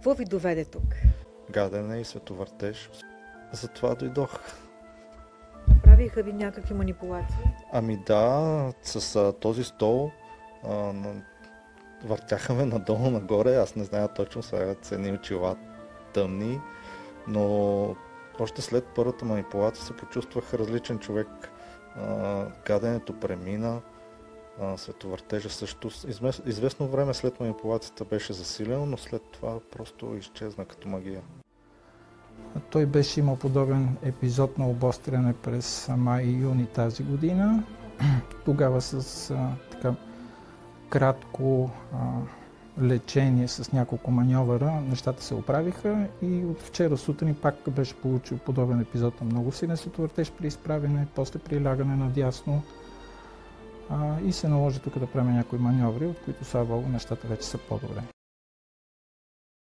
Какво ви доведе тук? Гадене и световъртеж. Затова дойдох. Направиха ви някакви манипулации? Ами да, с този стол въртяха ме надолу-нагоре. Аз не зная точно, сега цени очила тъмни, но още след първата манипулация се почувствах различен човек. Гаденето премина, световъртежа също. Известно време след манипулацията беше засилено, но след това просто изчезна като магия. Той беше имал подобен епизод на обостряне през май и юни тази година. Тогава с кратко лечение с няколко маньовъра нещата се оправиха и от вчера сутрин пак беше получил подобен епизод на много силен световъртеж при изправяне, после при лягане надясно и се наложи тук да правим някои маньоври, от които слава Богу нещата вече са по-добре.